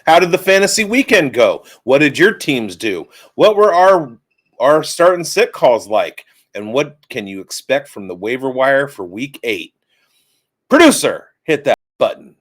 How did the fantasy weekend go? What did your teams do? What were our start and sit calls like? And what can you expect from the waiver wire for week 8? Producer, hit that button.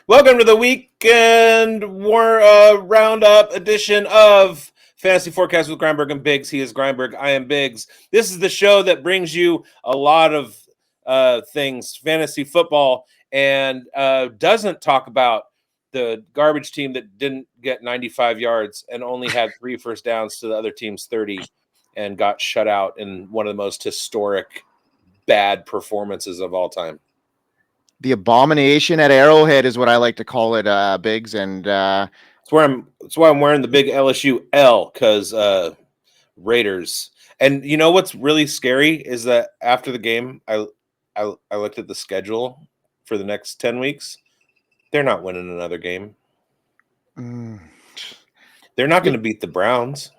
Welcome to the weekend roundup edition of Fantasy Forecast with Grindberg and bigz. He is Grindberg. I am bigz. This is the show that brings you a lot of things, fantasy football, and doesn't talk about the garbage team that didn't get 95 yards and only had 3 first downs to the other team's 30 and got shut out in one of the most historic bad performances of all time. The abomination at Arrowhead is what I like to call it, bigz, and that's why I'm wearing the big LSU L, because Raiders. And you know what's really scary is that after the game, I looked at the schedule for the next 10 weeks. They're not winning another game. They're not going to beat the Browns.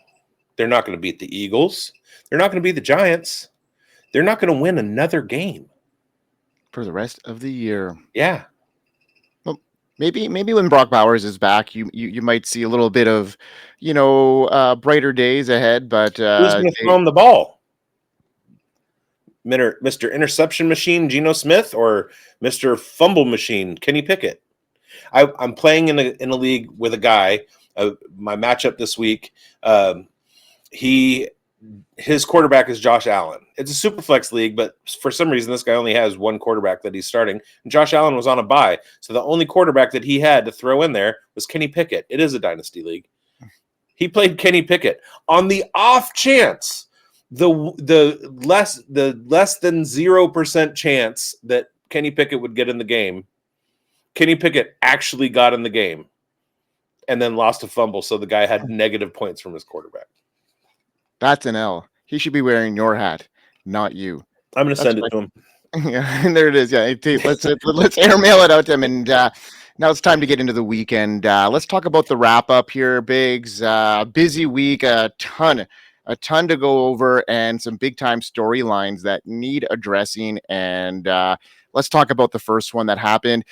They're not going to beat the Eagles. They're not going to beat the Giants. They're not going to win another game for the rest of the year. Yeah. Well, maybe when Brock Bowers is back, you might see a little bit of, brighter days ahead. But who's going to throw him the ball? Mr. Interception Machine, Geno Smith, or Mr. Fumble Machine, Kenny Pickett? I'm playing in a league with a guy. My matchup this week, his quarterback is Josh Allen. It's a super flex league, but for some reason, this guy only has one quarterback that he's starting. And Josh Allen was on a bye. So the only quarterback that he had to throw in there was Kenny Pickett. It is a dynasty league. He played Kenny Pickett on the off chance, the less than 0% chance that Kenny Pickett would get in the game. Kenny Pickett actually got in the game and then lost a fumble. So the guy had negative points from his quarterback. That's an L. He should be wearing your hat, not you. I'm going to send it to him. Yeah, and there it is. Yeah, let's airmail it out to him. And now it's time to get into the weekend. Let's talk about the wrap up here, bigz. Busy week, a ton to go over, and some big time storylines that need addressing. And let's talk about the first one that happened.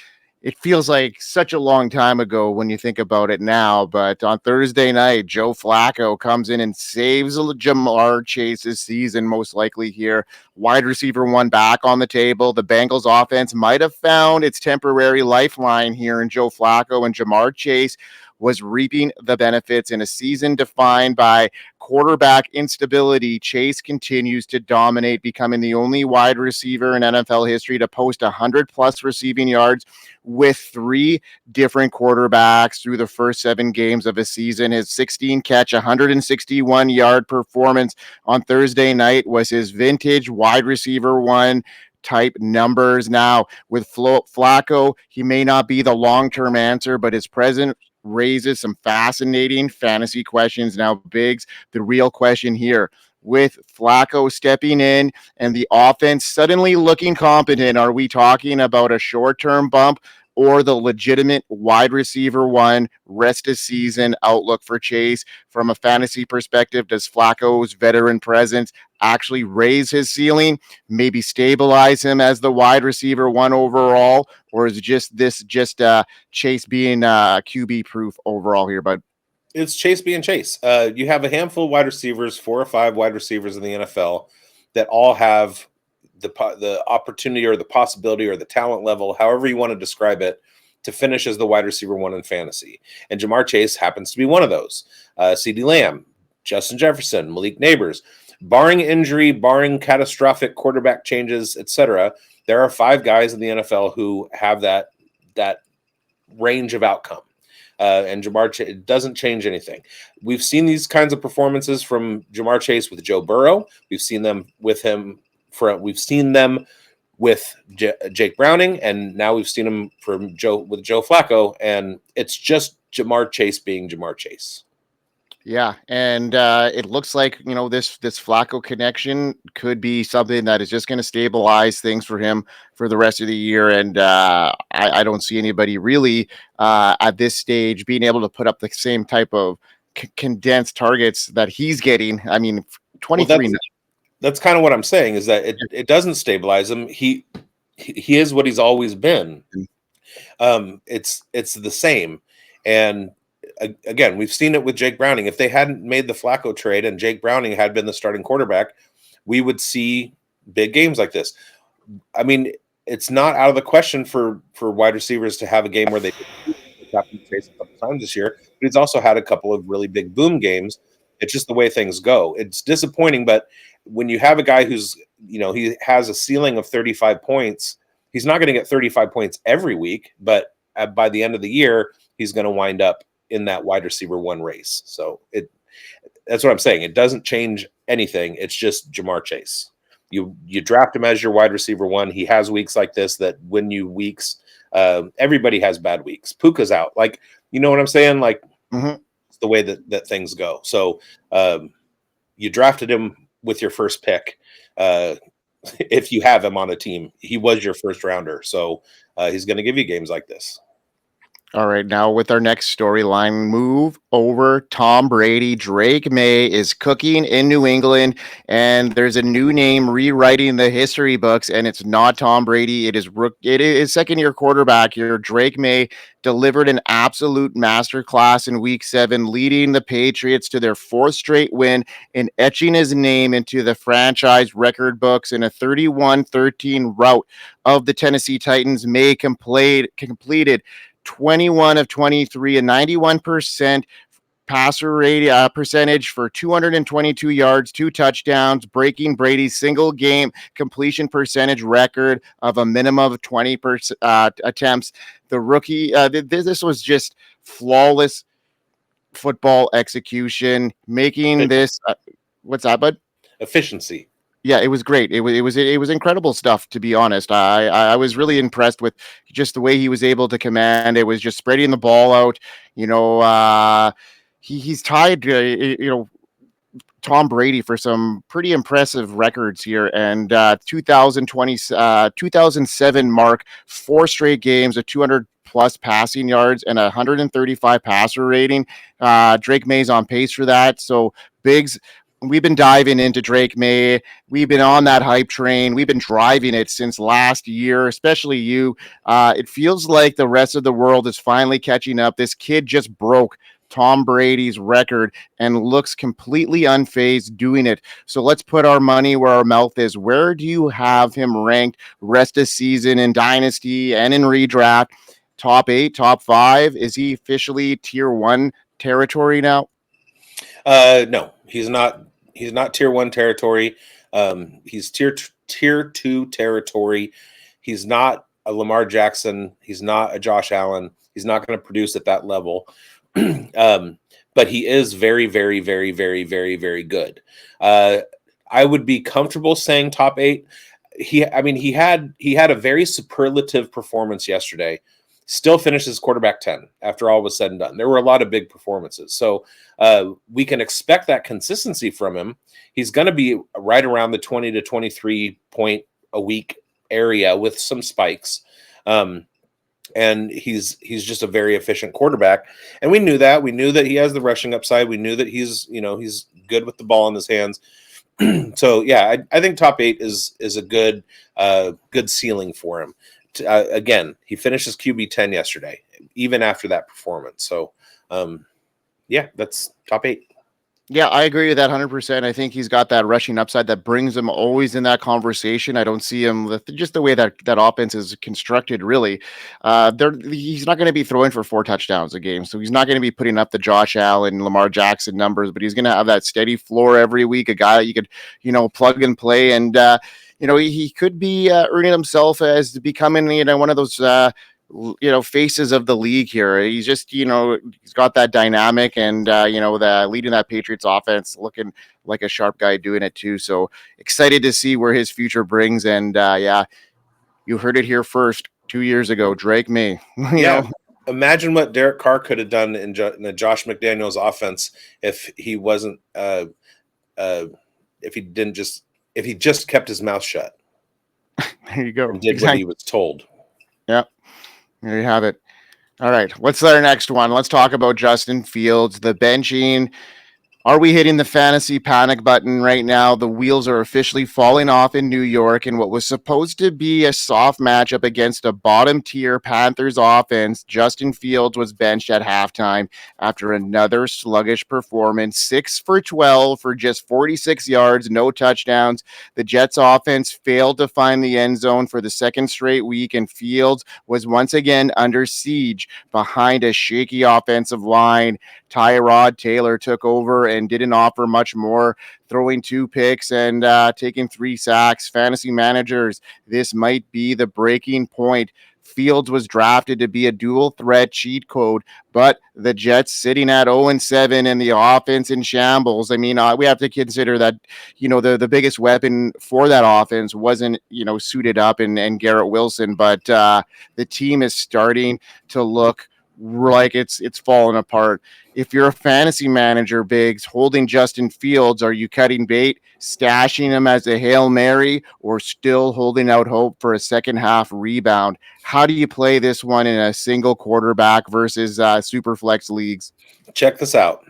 It feels like such a long time ago when you think about it now, but on Thursday night, Joe Flacco comes in and saves Jamar Chase's season, most likely here. Wide receiver 1 back on the table. The Bengals offense might have found its temporary lifeline here in Joe Flacco, and Jamar Chase was reaping the benefits in a season defined by quarterback instability. Chase continues to dominate, becoming the only wide receiver in NFL history to post 100+ receiving yards with 3 different quarterbacks through the first 7 games of a season. His 16-catch, 161-yard performance on Thursday night was his vintage wide receiver 1 type numbers. Now, with Flacco, he may not be the long-term answer, but his present raises some fascinating fantasy questions. Now, bigz, the real question here, with Flacco stepping in and the offense suddenly looking competent, are we talking about a short-term bump or the legitimate wide receiver 1 rest of season outlook for Chase? From a fantasy perspective, does Flacco's veteran presence actually raise his ceiling, maybe stabilize him as the wide receiver 1 overall, or is Chase being QB proof overall here, bud? It's Chase being Chase. You have a handful of wide receivers, 4 or 5 wide receivers in the NFL that all have the opportunity or the possibility or the talent level, however you want to describe it, to finish as the wide receiver 1 in fantasy. And Jamar Chase happens to be one of those. CeeDee Lamb, Justin Jefferson, Malik Neighbors. Barring injury, barring catastrophic quarterback changes, etc., there are 5 guys in the NFL who have that range of outcome. And Jamar Chase doesn't change anything. We've seen these kinds of performances from Jamar Chase with Joe Burrow. We've seen them with him. We've seen them with Jake Browning, and now we've seen him with Joe Flacco. And it's just Jamar Chase being Jamar Chase. Yeah, and it looks like this Flacco connection could be something that is just going to stabilize things for him for the rest of the year. And I don't see anybody really at this stage being able to put up the same type of condensed targets that he's getting. I mean, Well, 23. that's kind of what I'm saying, is that it doesn't stabilize him. He is what he's always been. It's the same. And again, we've seen it with Jake Browning. If they hadn't made the Flacco trade and Jake Browning had been the starting quarterback, we would see big games like this. I mean, it's not out of the question for wide receivers to have a game where they happened to face a couple times this year, but he's also had a couple of really big boom games. It's just the way things go. It's disappointing, but when you have a guy who's, he has a ceiling of 35 points, he's not going to get 35 points every week, but by the end of the year, he's going to wind up in that wide receiver one race. So that's what I'm saying. It doesn't change anything. It's just Jamar Chase. You draft him as your wide receiver one. He has weeks like this that win you weeks. Everybody has bad weeks. Puka's out. Like, you know what I'm saying? Like, it's the way that things go. So you drafted him with your first pick. If you have him on a team, he was your first rounder. So he's going to give you games like this. All right, now with our next storyline, move over Tom Brady. Drake Maye is cooking in New England, and there's a new name rewriting the history books, and it's not Tom Brady. It is second-year quarterback here. Drake Maye delivered an absolute masterclass in Week 7, leading the Patriots to their 4th straight win and etching his name into the franchise record books in a 31-13 rout of the Tennessee Titans. Maye completed 21 of 23, a 91% passer rate percentage for 222 yards, 2 touchdowns, breaking Brady's single game completion percentage record of a minimum of 20 attempts. The rookie, this was just flawless football execution, making this. What's that, bud? Efficiency. Yeah, it was great. It was incredible stuff, to be honest. I was really impressed with just the way he was able to command. It was just spreading the ball out. He's tied Tom Brady for some pretty impressive records here, and 2007 mark, 4 straight games of 200 plus passing yards and 135 passer rating. Drake Maye's on pace for that. So bigz. We've been diving into Drake Maye. We've been on that hype train. We've been driving it since last year, especially you. It feels like the rest of the world is finally catching up. This kid just broke Tom Brady's record and looks completely unfazed doing it. So let's put our money where our mouth is. Where do you have him ranked rest of season in Dynasty and in redraft? Top 8, top 5? Is he officially tier 1 territory now? No, he's not. He's not tier 1 territory. He's tier 2 territory. He's not a Lamar Jackson. He's not a Josh Allen. He's not going to produce at that level. But he is very, very, very, very, very, very good. I would be comfortable saying top 8. He had a very superlative performance yesterday. Still finishes quarterback 10 after all was said and done. There were a lot of big performances. So we can expect that consistency from him. He's going to be right around the 20 to 23 point a week area with some spikes. And he's just a very efficient quarterback. And we knew that. We knew that he has the rushing upside. We knew that he's good with the ball in his hands. So, yeah, I think top 8 is a good ceiling for him. Again, he finished his QB 10 yesterday, even after that performance. So, yeah, that's top 8. Yeah, I agree with that 100%. I think he's got that rushing upside that brings him always in that conversation. I don't see him just the way that offense is constructed. Really, he's not going to be throwing for 4 touchdowns a game, so he's not going to be putting up the Josh Allen, Lamar Jackson numbers. But he's going to have that steady floor every week. A guy that you could, plug and play, and he could be earning himself as becoming one of those. Faces of the league here. He's just, he's got that dynamic and, the leading that Patriots offense, looking like a sharp guy doing it too. So excited to see where his future brings. And yeah, you heard it here first 2 years ago, Drake Maye. imagine what Derek Carr could have done in the Josh McDaniels offense if he wasn't if he just kept his mouth shut. There you go. And did what he was told. Yep. There you have it. All right. What's our next one? Let's talk about Justin Fields, the benching. Are we hitting the fantasy panic button right now? The wheels are officially falling off in New York, and what was supposed to be a soft matchup against a bottom-tier Panthers offense, Justin Fields was benched at halftime after another sluggish performance. 6 for 12 for just 46 yards, no touchdowns. The Jets offense failed to find the end zone for the second straight week, and Fields was once again under siege behind a shaky offensive line. Tyrod Taylor took over and didn't offer much more, throwing 2 picks and taking 3 sacks. Fantasy managers, this might be the breaking point. Fields was drafted to be a dual threat cheat code, but the Jets sitting at 0-7 and the offense in shambles. I mean, we have to consider that, the biggest weapon for that offense wasn't, suited up and Garrett Wilson, but the team is starting to look like it's falling apart. If you're a fantasy manager, Biggs, holding Justin Fields, are you cutting bait, stashing him as a Hail Mary, or still holding out hope for a second half rebound? How do you play this one in a single quarterback versus super flex leagues? Check this out.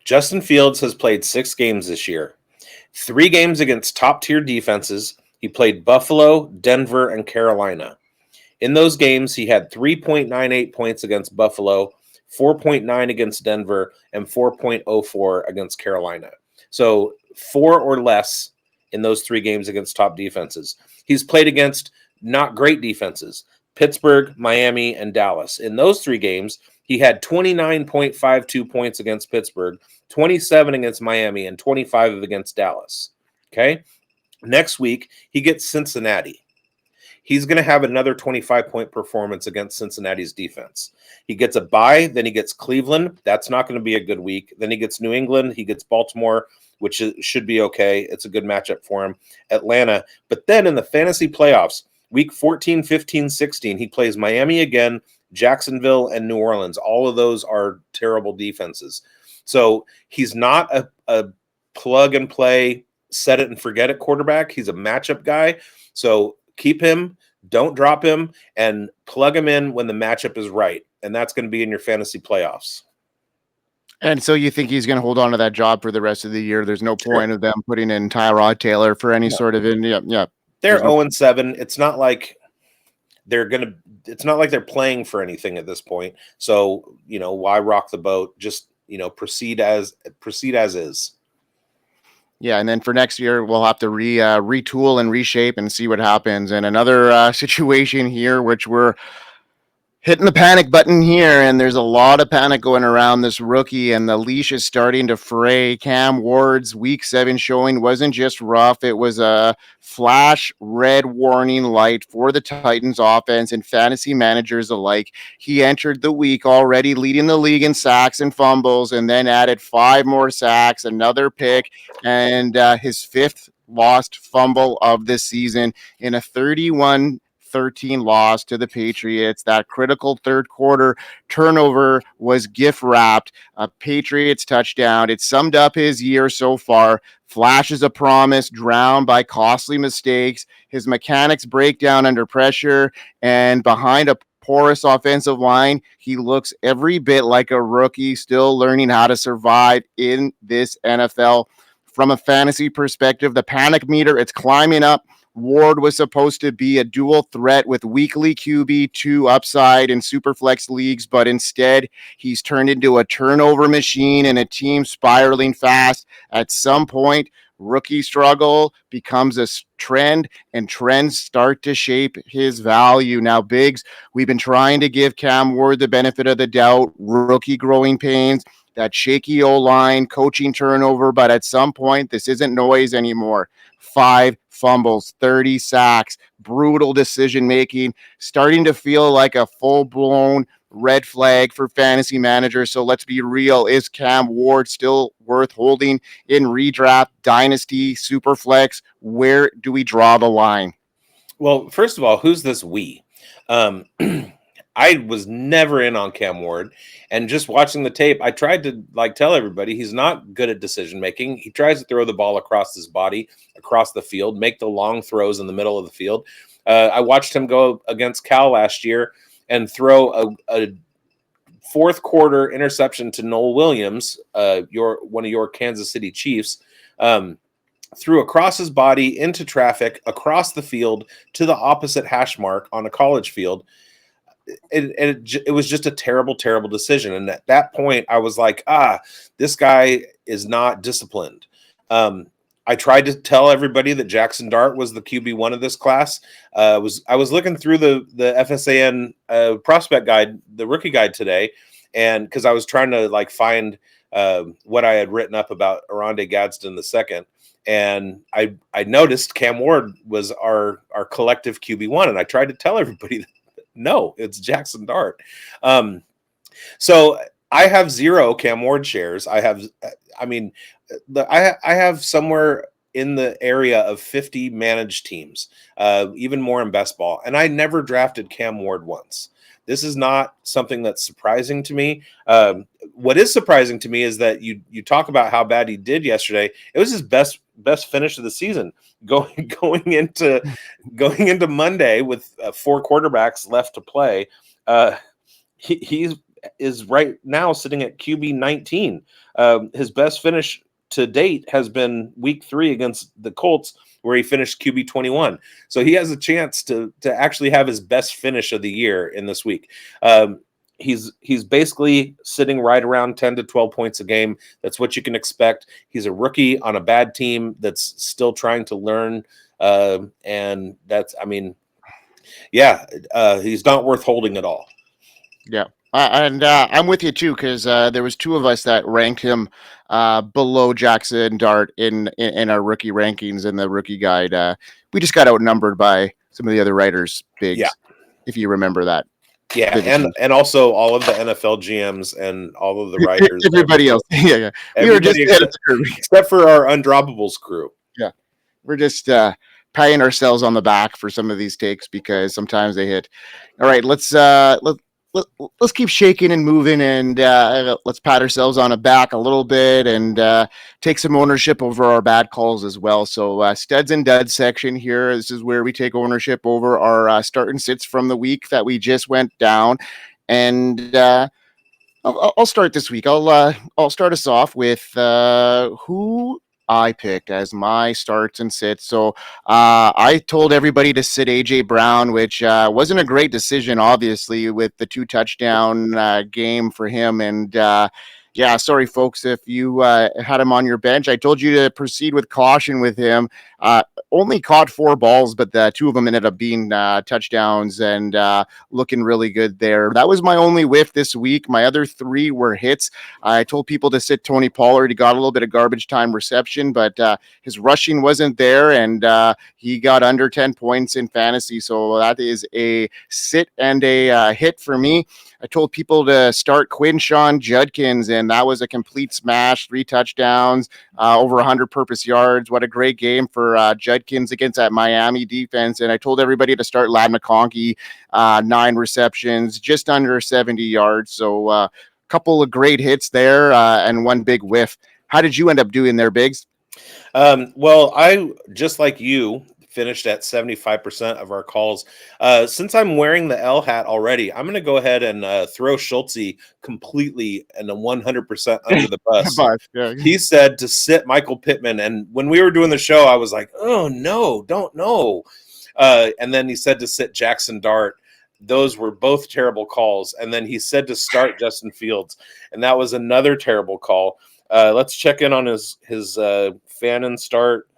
Justin Fields has played 6 games this year. 3 games against top tier defenses. He played Buffalo, Denver, and Carolina. In those games, he had 3.98 points against Buffalo, 4.9 against Denver, and 4.04 against Carolina. So 4 or less in those 3 games against top defenses. He's played against not great defenses, Pittsburgh, Miami, and Dallas. In those 3 games, he had 29.52 points against Pittsburgh, 27 against Miami, and 25 against Dallas. Okay? Next week, he gets Cincinnati. He's going to have another 25-point performance against Cincinnati's defense. He gets a bye, then he gets Cleveland. That's not going to be a good week. Then he gets New England. He gets Baltimore, which should be okay. It's a good matchup for him. Atlanta. But then in the fantasy playoffs, week 14, 15, 16, he plays Miami again, Jacksonville, and New Orleans. All of those are terrible defenses. So he's not a plug-and-play, set-it-and-forget-it quarterback. He's a matchup guy. So keep him, don't drop him, and plug him in when the matchup is right. And that's going to be in your fantasy playoffs. And so you think he's going to hold on to that job for the rest of the year? There's no point of them putting in Tyrod Taylor for any sort of They're 0-7. It's not like they're playing for anything at this point. So, why rock the boat? Just, proceed as is. Yeah, and then for next year, we'll have to retool and reshape and see what happens. And another situation here, which we're hitting the panic button here, and there's a lot of panic going around this rookie, and the leash is starting to fray. Cam Ward's Week 7 showing wasn't just rough. It was a flash red warning light for the Titans offense and fantasy managers alike. He entered the week already leading the league in sacks and fumbles, and then added 5 more sacks, another pick, and his 5th lost fumble of this season in a 31-13 loss to the Patriots. That critical third quarter turnover was gift wrapped, a Patriots touchdown. It summed up his year so far. Flashes of promise drowned by costly mistakes. His mechanics break down under pressure, and behind a porous offensive line, he looks every bit like a rookie still learning how to survive in this NFL. From a fantasy perspective, the panic meter, it's climbing up. Ward was supposed to be a dual threat with weekly QB2 upside in Superflex leagues, but instead he's turned into a turnover machine and a team spiraling fast. At some point, rookie struggle becomes a trend, and trends start to shape his value. Now, Biggs, we've been trying to give Cam Ward the benefit of the doubt, rookie growing pains, that shaky O-line, coaching turnover, but at some point, this isn't noise anymore. 5 fumbles, 30 sacks, brutal decision-making, starting to feel like a full-blown red flag for fantasy managers. So let's be real. Is Cam Ward still worth holding in redraft, dynasty, superflex? Where do we draw the line? Well, first of all, who's this we? I was never in on Cam Ward, and just watching the tape, I tried to tell everybody he's not good at decision making. He tries to throw the ball across his body, across the field, make the long throws in the middle of the field. I watched him go against Cal last year and throw a fourth quarter interception to Noel Williams, one of your Kansas City Chiefs, threw across his body into traffic, across the field to the opposite hash mark on a college field. It was just a terrible, terrible decision. And at that point, I was like, this guy is not disciplined. I tried to tell everybody that Jackson Dart was the QB1 of this class. I was looking through the FSAN prospect guide, the rookie guide today, and because I was trying to find what I had written up about Oronde Gadson II, and I noticed Cam Ward was our collective QB1, and I tried to tell everybody that, no, it's Jackson Dart. So I have 0 Cam Ward shares. I have somewhere in the area of 50 managed teams, even more in best ball. And I never drafted Cam Ward once. This is not something that's surprising to me. What is surprising to me is that you talk about how bad he did yesterday. It was his best finish of the season. Going into Monday with 4 quarterbacks left to play, he is right now sitting at QB 19. His best finish to date has been week 3 against the Colts, where he finished QB 21. So he has a chance to actually have his best finish of the year in this week. He's basically sitting right around 10 to 12 points a game. That's what you can expect. He's a rookie on a bad team that's still trying to learn. And that's, he's not worth holding at all. Yeah. And I'm with you too, because there was 2 of us that ranked him below Jackson Dart in our rookie rankings in the rookie guide. We just got outnumbered by some of the other writers, bigz, if you remember that. Yeah, and also all of the NFL GMs and all of the writers. Everybody else. Yeah. We were just except for our Undroppables crew. Yeah. We're just patting ourselves on the back for some of these takes because sometimes they hit. All right, let's keep shaking and moving, and let's pat ourselves on the back a little bit and take some ownership over our bad calls as well. So studs and duds section here. This is where we take ownership over our start and sits from the week that we just went down. And I'll start this week. I'll start us off with who I picked as my starts and sits. So I told everybody to sit AJ Brown, which wasn't a great decision, obviously, with the 2 touchdown game for him. And sorry, folks, if you had him on your bench. I told you to proceed with caution with him. Only caught 4 balls, but the 2 of them ended up being touchdowns and looking really good there. That was my only whiff this week. My other 3 were hits. I told people to sit Tony Pollard. He got a little bit of garbage time reception, but his rushing wasn't there, and he got under 10 points in fantasy. So that is a sit and a hit for me. I told people to start Quinshawn Judkins, and that was a complete smash. 3 touchdowns, over 100 purpose yards. What a great game for Judkins against that Miami defense. And I told everybody to start Ladd McConkey, 9 receptions, just under 70 yards. So a couple of great hits there and 1 big whiff. How did you end up doing there, bigz? Well, I, just like you, finished at 75% of our calls. Since I'm wearing the L hat already, I'm going to go ahead and throw Schultze completely and 100% under the bus. He said to sit Michael Pittman, and when we were doing the show, I was like, oh no, don't know. And then he said to sit Jackson Dart. Those were both terrible calls. And then he said to start Justin Fields, and that was another terrible call. Let's check in on his Fannin start.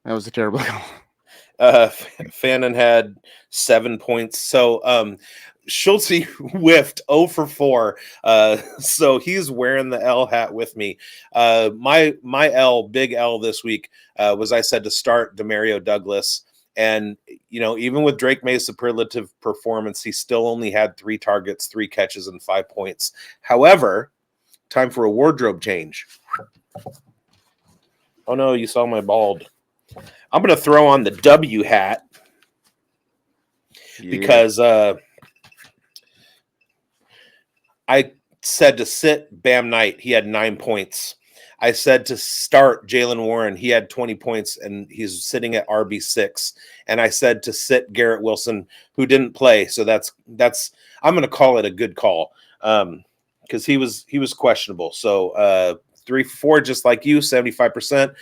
That was a terrible call. Fannin had 7 points. So Schultze whiffed 0 for 4. So he's wearing the L hat with me. My big L this week was I said to start Demario Douglas. And, even with Drake May's superlative performance, he still only had 3 targets, 3 catches, and 5 points. However, time for a wardrobe change. Oh, no, you saw my bald. I'm going to throw on the W hat because I said to sit Bam Knight. He had 9 points. I said to start Jalen Warren. He had 20 points, and he's sitting at RB6. And I said to sit Garrett Wilson, who didn't play. So that's I'm going to call it a good call because he was questionable. So 3-4, just like you, 75%.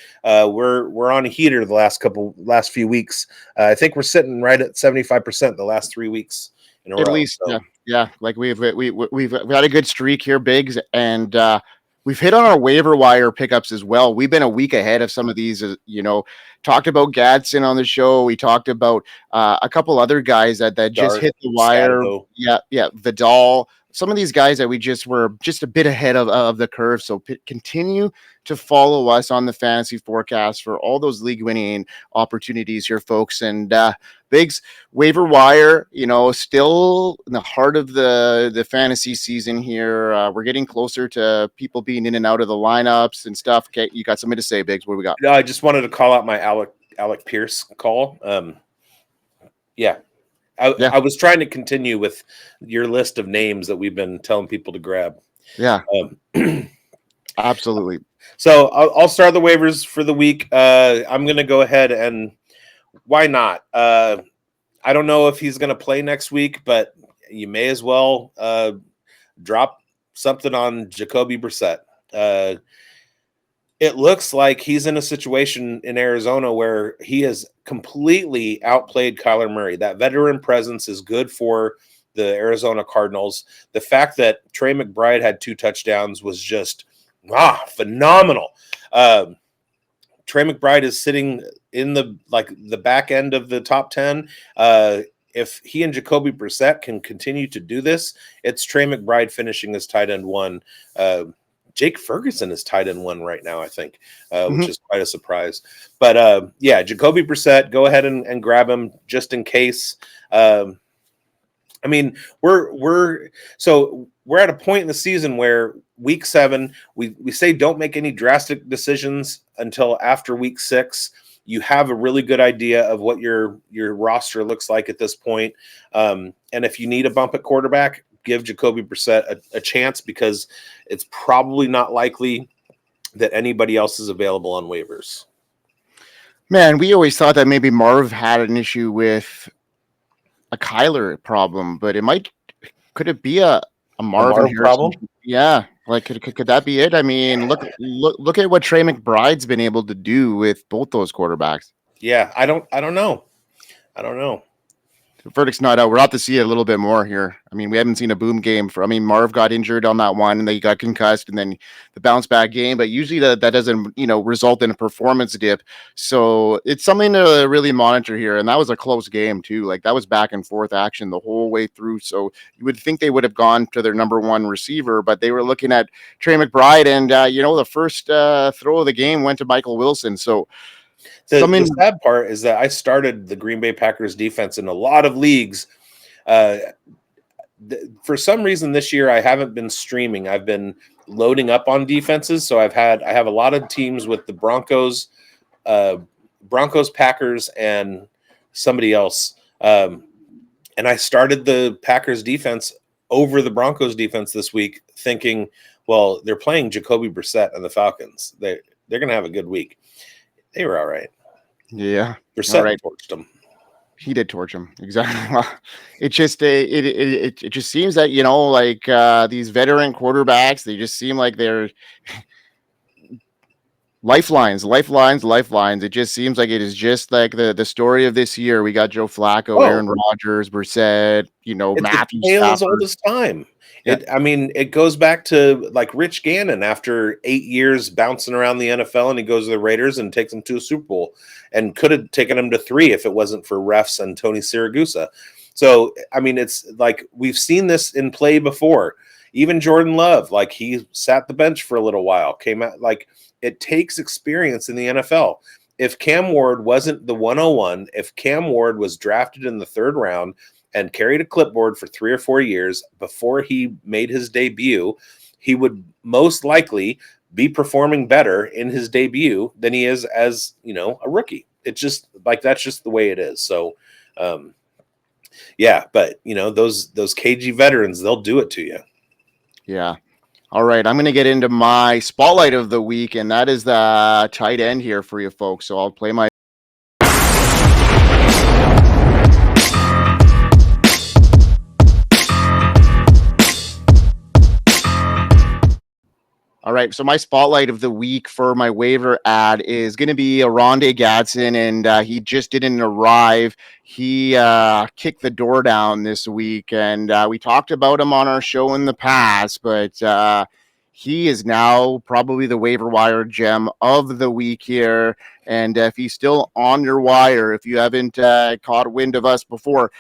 We're on a heater the last few weeks. I think we're sitting right at 75% the last 3 weeks in a row. At least, so. yeah. Like we've had a good streak here, bigz, and we've hit on our waiver wire pickups as well. We've been a week ahead of some of these. Talked about Gadson on the show. We talked about a couple other guys that just hit the wire. Stato. Yeah, Vidal. Some of these guys that we just were just a bit ahead of the curve. So continue to follow us on the fantasy forecast for all those league winning opportunities here, folks. And bigz, waiver wire, still in the heart of the fantasy season here. We're getting closer to people being in and out of the lineups and stuff. Okay, you got something to say, bigz? What do we got? No, I just wanted to call out my Alec Pierce call. I was trying to continue with your list of names that we've been telling people to grab. Yeah, absolutely. So I'll start the waivers for the week. I'm going to go ahead and why not? I don't know if he's going to play next week, but you may as well drop something on Jacoby Brissett. It looks like he's in a situation in Arizona where he has completely outplayed Kyler Murray. That veteran presence is good for the Arizona Cardinals. The fact that Trey McBride had 2 touchdowns was just phenomenal. Trey McBride is sitting in the back end of the top 10. If he and Jacoby Brissett can continue to do this, it's Trey McBride finishing as tight end 1. Jake Ferguson is tight end 1 right now, I think, which is quite a surprise. But Jacoby Brissett, go ahead and grab him just in case. I mean, we're at a point in the season where week 7, we say don't make any drastic decisions until after week 6. You have a really good idea of what your roster looks like at this point. And if you need a bump at quarterback, give Jacoby Brissett a chance because it's probably not likely that anybody else is available on waivers. Man, we always thought that maybe Marv had an issue with a Kyler problem, but could it be a Marvin problem? Yeah, like could that be it? I mean, look at what Trey McBride's been able to do with both those quarterbacks. Yeah, I don't know. The verdict's not out. We'll have to see it a little bit more here. I mean, we haven't seen a boom game Marv got injured on that one and then he got concussed and then the bounce back game, but usually that doesn't, result in a performance dip. So it's something to really monitor here. And that was a close game too. Like that was back and forth action the whole way through. So you would think they would have gone to their number 1 receiver, but they were looking at Trey McBride and, the first throw of the game went to Michael Wilson. So the sad part is that I started the Green Bay Packers defense in a lot of leagues. For some reason this year, I haven't been streaming. I've been loading up on defenses. So I have a lot of teams with the Broncos, Packers, and somebody else. And I started the Packers defense over the Broncos defense this week thinking, well, they're playing Jacoby Brissett and the Falcons. They're going to have a good week. They were all right. Yeah. Brissett torched him. He did torch him. Exactly. Well, it just seems that, these veteran quarterbacks, they just seem like they're lifelines. It just seems like it is just like the story of this year. We got Joe Flacco, Aaron Rodgers, Brissett, Matthew Stafford. As old as time. Yeah. It goes back to like Rich Gannon after 8 years bouncing around the NFL, and he goes to the Raiders and takes them to a Super Bowl, and could have taken them to 3 if it wasn't for refs and Tony Siragusa. So, it's like we've seen this in play before. Even Jordan Love, like he sat the bench for a little while, came out. Like it takes experience in the NFL. If Cam Ward wasn't the 101, if Cam Ward was drafted in the 3rd round and carried a clipboard for 3 or 4 years before he made his debut, he would most likely be performing better in his debut than he is as, a rookie. It's just like, that's just the way it is. So, but those cagey veterans, they'll do it to you. Yeah. All right, I'm going to get into my spotlight of the week, and that is the tight end here for you folks. So I'll play my. All right, so my spotlight of the week for my waiver ad is going to be Oronde Gadson, and he just didn't arrive. He kicked the door down this week, and we talked about him on our show in the past, but he is now probably the waiver wire gem of the week here. And if he's still on your wire, if you haven't caught wind of us before,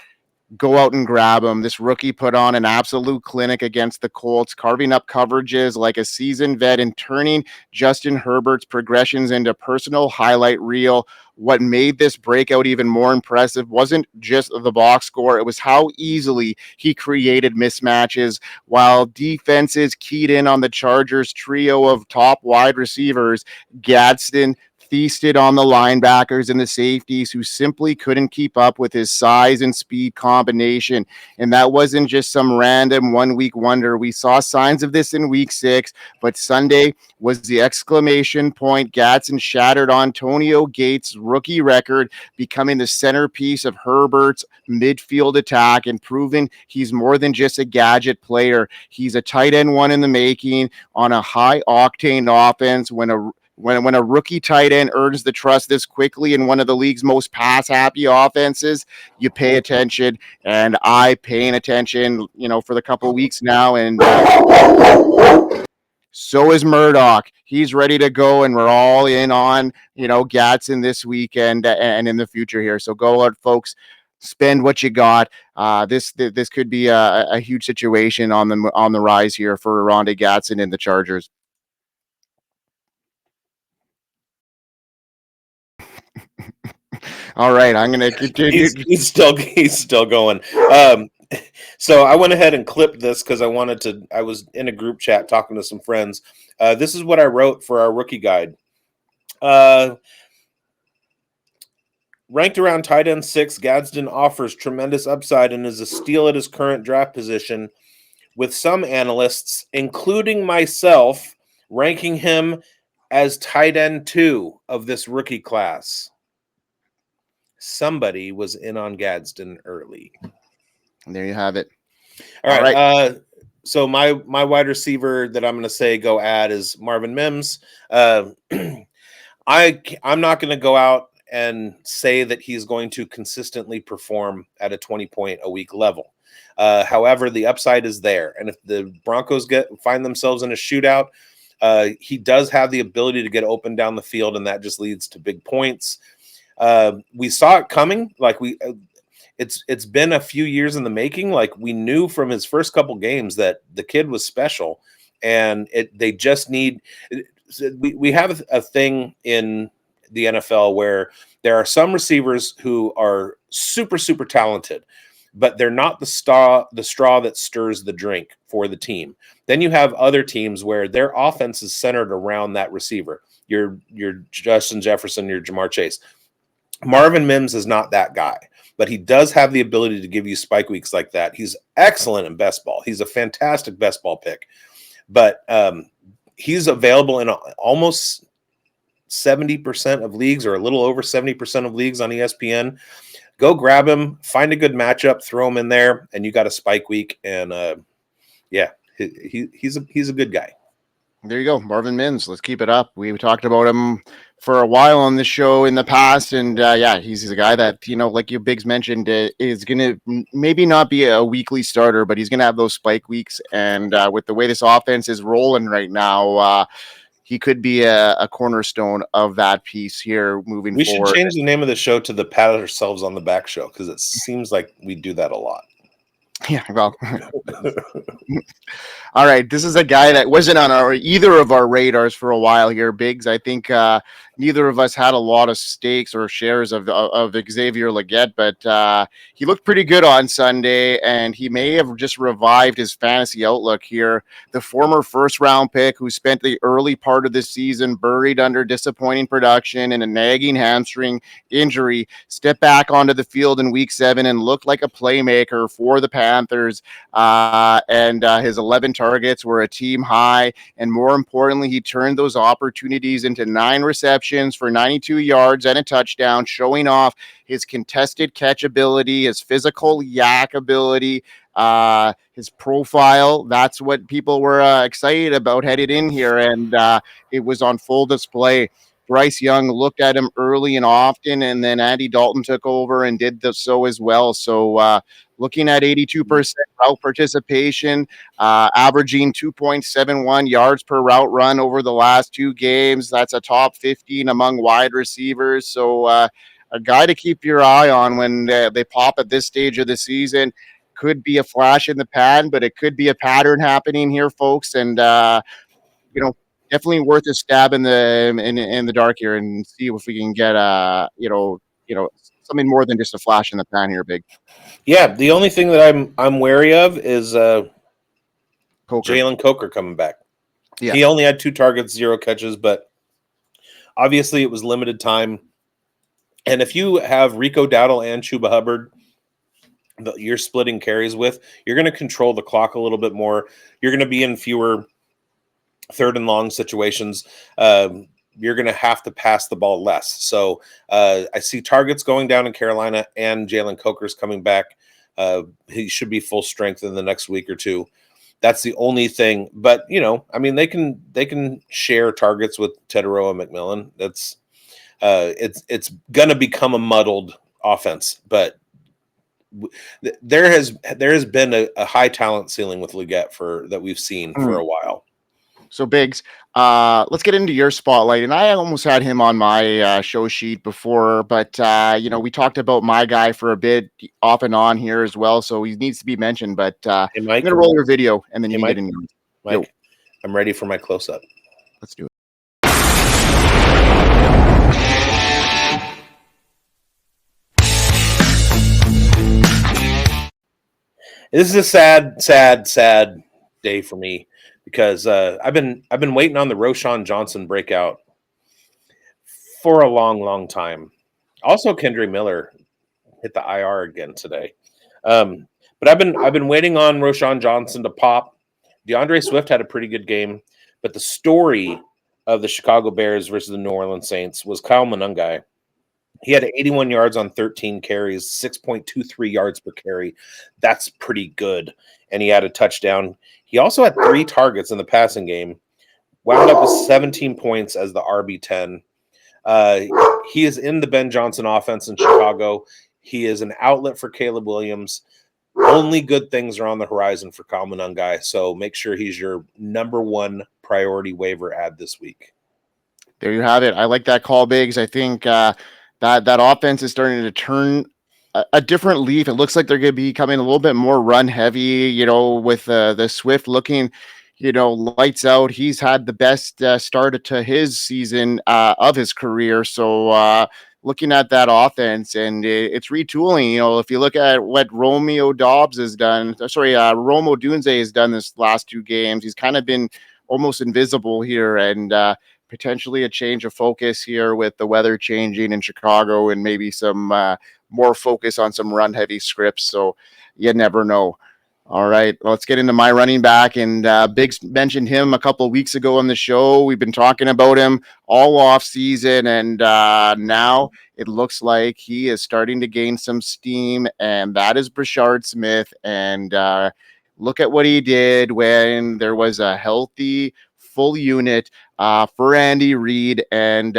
go out and grab him. This rookie put on an absolute clinic against the Colts, carving up coverages like a seasoned vet and turning Justin Herbert's progressions into personal highlight reel. What made this breakout even more impressive wasn't just the box score, it was how easily he created mismatches while defenses keyed in on the Chargers' trio of top wide receivers. Gadson feasted on the linebackers and the safeties who simply couldn't keep up with his size and speed combination. And that wasn't just some random 1 week wonder. We saw signs of this in week 6, but Sunday was the exclamation point. Gadson shattered Antonio Gates' rookie record, becoming the centerpiece of Herbert's midfield attack and proving he's more than just a gadget player. He's a tight end one in the making on a high octane offense. When a rookie tight end earns the trust this quickly in one of the league's most pass-happy offenses, you pay attention, and I paying attention, for the couple of weeks now, and so is Murdoch. He's ready to go, and we're all in on, Gadson this weekend and in the future here. So go out, folks. Spend what you got. This could be a huge situation on the rise here for Oronde Gadson and the Chargers. All right, I'm going to continue. He's still going. So I went ahead and clipped this because I was in a group chat talking to some friends. This is what I wrote for our rookie guide. Ranked around tight end 6, Gadsden offers tremendous upside and is a steal at his current draft position, with some analysts, including myself, ranking him as tight end 2 of this rookie class. Somebody was in on Gadsden early. And there you have it. All right. So my wide receiver that I'm going to say go add is Marvin Mims. I'm not going to go out and say that he's going to consistently perform at a 20-point-a-week level. However, the upside is there. And if the Broncos find themselves in a shootout, he does have the ability to get open down the field, and that just leads to big points. We saw it coming. It's been a few years in the making. Like, we knew from his first couple games that the kid was special, and they just need. We have a thing in the NFL where there are some receivers who are super, super talented, but they're not the straw that stirs the drink for the team. Then you have other teams where their offense is centered around that receiver. Your Justin Jefferson, your Jamar Chase. Marvin Mims is not that guy, but he does have the ability to give you spike weeks like that. He's excellent in best ball. He's a fantastic best ball pick, but he's available in almost 70% of leagues, or a little over 70% of leagues on ESPN. Go grab him, find a good matchup, throw him in there, and you got a spike week. And he's a good guy. There you go, Marvin Mims. Let's keep it up. We talked about him for a while on the show in the past, and he's a guy that, like you bigz mentioned, is going to maybe not be a weekly starter, but he's going to have those spike weeks. And with the way this offense is rolling right now, he could be a cornerstone of that piece here moving forward. We should change the name of the show to the Pat Ourselves on the Back Show, because it seems like we do that a lot. Yeah, well, all right. This is a guy that wasn't on either of our radars for a while here, bigz. I think, neither of us had a lot of stakes or shares of Xavier Legette, but he looked pretty good on Sunday, and he may have just revived his fantasy outlook here. The former first-round pick who spent the early part of the season buried under disappointing production and a nagging hamstring injury stepped back onto the field in week 7 and looked like a playmaker for the Panthers. And his 11 targets were a team high. And more importantly, he turned those opportunities into 9 receptions for 92 yards and a touchdown, showing off his contested catch ability, his physical yak ability, his profile. That's what people were excited about headed in here. And it was on full display. Bryce Young looked at him early and often, and then Andy Dalton took over and did so as well. So looking at 82% route participation, averaging 2.71 yards per route run over the last 2 games. That's a top 15 among wide receivers. So a guy to keep your eye on when they pop at this stage of the season. Could be a flash in the pan, but it could be a pattern happening here, folks. And, definitely worth a stab in the dark here and see if we can get something more than just a flash in the pan here, Big. Yeah, the only thing that I'm wary of is Jalen Coker coming back. Yeah. He only had 2 targets, 0 catches, but obviously it was limited time. And if you have Rico Dowdle and Chuba Hubbard that you're splitting carries with, you're going to control the clock a little bit more. You're going to be in fewer 3rd and long situations. You're going to have to pass the ball less. So I see targets going down in Carolina, and Jalen Coker's coming back. He should be full strength in the next week or 2. That's the only thing. But they can share targets with Teteroa and McMillan. That's it's going to become a muddled offense. But there has been a high talent ceiling with Legette that we've seen for a while. So bigz, let's get into your spotlight. And I almost had him on my show sheet before, but we talked about my guy for a bit off and on here as well. So he needs to be mentioned, but hey, Mike, I'm going to roll your video and then you can get in. Mike, I'm ready for my close-up. Let's do it. This is a sad day for me. Because I've been waiting on the Roschon Johnson breakout for a long time. Also, Kendre Miller hit the IR again today. But I've been waiting on Roschon Johnson to pop. DeAndre Swift had a pretty good game, but the story of the Chicago Bears versus the New Orleans Saints was Kyle Monangai. He had 81 yards on 13 carries, 6.23 yards per carry. That's pretty good. And he had a touchdown. He also had 3 targets in the passing game. Wound up with 17 points as the RB10. He is in the Ben Johnson offense in Chicago. He is an outlet for Caleb Williams. Only good things are on the horizon for Kyle Monangai. So make sure he's your number 1 priority waiver ad this week. There you have it. I like that call, bigz. I think that offense is starting to turn a different leaf. It looks like they're going to be becoming a little bit more run heavy, with the Swift looking, lights out. He's had the best start to his season of his career. So looking at that offense, and it's retooling. If you look at what Romo Dunze has done this last 2 games, he's kind of been almost invisible here, and potentially a change of focus here with the weather changing in Chicago and maybe some more focus on some run heavy scripts. So you never know. All right, let's get into my running back. And bigz mentioned him a couple of weeks ago on the show. We've been talking about him all off season, and now it looks like he is starting to gain some steam, and that is Brashard Smith. And look at what he did when there was a healthy full unit for Andy Reid, and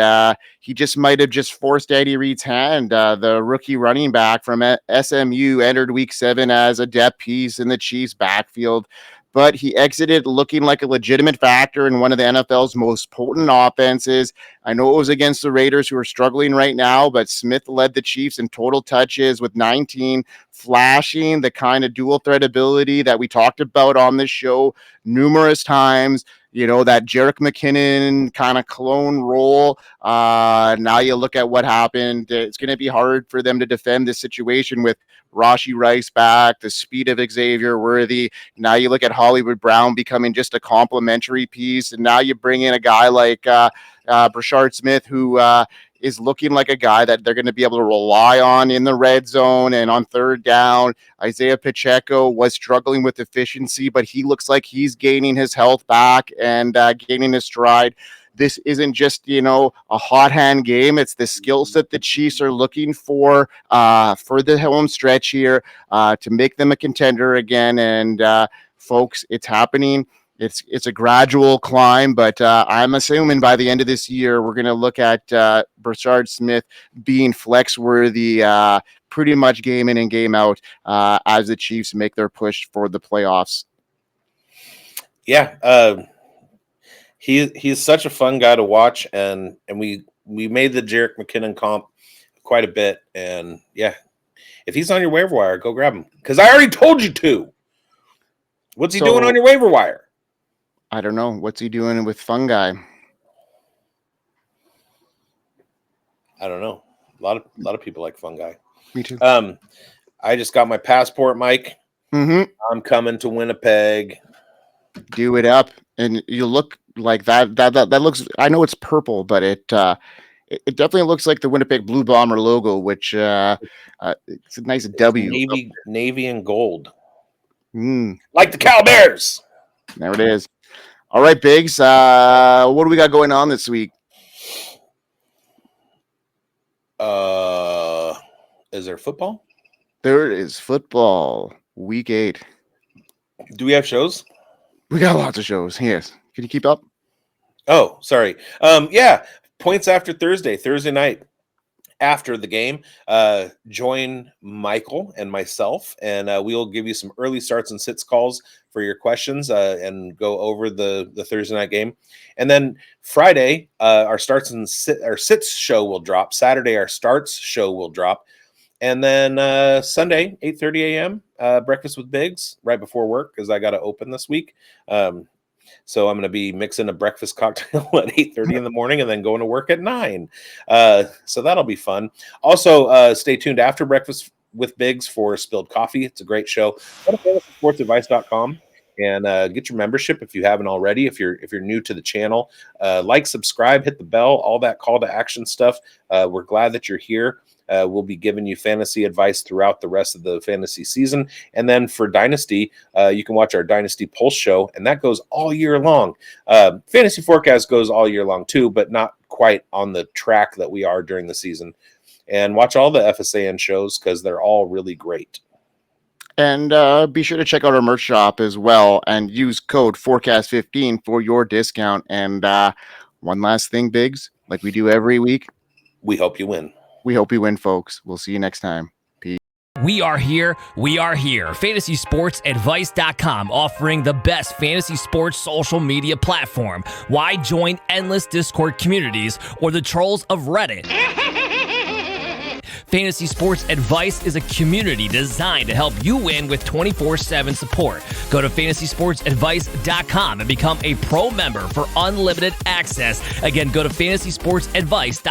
he just might have just forced Andy Reid's hand. The rookie running back from SMU entered week 7 as a depth piece in the Chiefs backfield, but he exited looking like a legitimate factor in one of the NFL's most potent offenses. I know it was against the Raiders, who are struggling right now, but Smith led the Chiefs in total touches with 19, flashing the kind of dual threat ability that we talked about on this show numerous times. that Jerick McKinnon kind of clone role. Now you look at what happened. It's going to be hard for them to defend this situation with Rashee Rice back, the speed of Xavier Worthy. Now you look at Hollywood Brown becoming just a complementary piece. And now you bring in a guy like Brashard Smith, who is looking like a guy that they're going to be able to rely on in the red zone and on third down. Isaiah Pacheco was struggling with efficiency, but he looks like he's gaining his health back and gaining his stride. This isn't just, a hot hand game. It's the skill set the Chiefs are looking for the home stretch here to make them a contender again. And folks, it's happening. It's a gradual climb, but I'm assuming by the end of this year, we're going to look at Brashard Smith being flex worthy pretty much game in and game out as the Chiefs make their push for the playoffs. Yeah, he's such a fun guy to watch, and we made the Jerick McKinnon comp quite a bit, and yeah, if he's on your waiver wire, go grab him because I already told you to. What's he doing on your waiver wire? I don't know. What's he doing with Fungi? I don't know. A lot of people like Fungi. Me too. I just got my passport, Mike. Mm-hmm. I'm coming to Winnipeg. Do it up, and you look like that. That looks. I know it's purple, but it definitely looks like the Winnipeg Blue Bomber logo, which it's a nice W. Navy and gold, like the Cal Bears. There it is. All right, bigz. What do we got going on this week? Is there football? There is football. Week 8. Do we have shows? We got lots of shows. Yes. Can you keep up? Oh, sorry. Yeah. Points after Thursday night. After the game, join Michael and myself, and we'll give you some early starts and sits calls for your questions and go over the Thursday night game. And then Friday, our starts and sits show will drop. Saturday, our starts show will drop. And then Sunday, 8:30 a.m., breakfast with bigz right before work because I got to open this week. So I'm going to be mixing a breakfast cocktail at 8:30 in the morning and then going to work at 9. So that'll be fun. Also, stay tuned after breakfast with bigz for Spilled Coffee. It's a great show. Go to fantasysportsadvice.com and get your membership if you haven't already. If you're new to the channel, subscribe, hit the bell, all that call to action stuff. We're glad that you're here. We'll be giving you fantasy advice throughout the rest of the fantasy season. And then for Dynasty, you can watch our Dynasty Pulse show, and that goes all year long. Fantasy Forecast goes all year long too, but not quite on the track that we are during the season. And watch all the FSAN shows because they're all really great. And be sure to check out our merch shop as well and use code FORECAST15 for your discount. And one last thing, bigz, like we do every week. We hope you win. We hope you win, folks. We'll see you next time. Peace. We are here. FantasySportsAdvice.com, offering the best fantasy sports social media platform. Why join endless Discord communities or the trolls of Reddit? Fantasy Sports Advice is a community designed to help you win with 24/7 support. Go to FantasySportsAdvice.com and become a pro member for unlimited access. Again, go to FantasySportsAdvice.com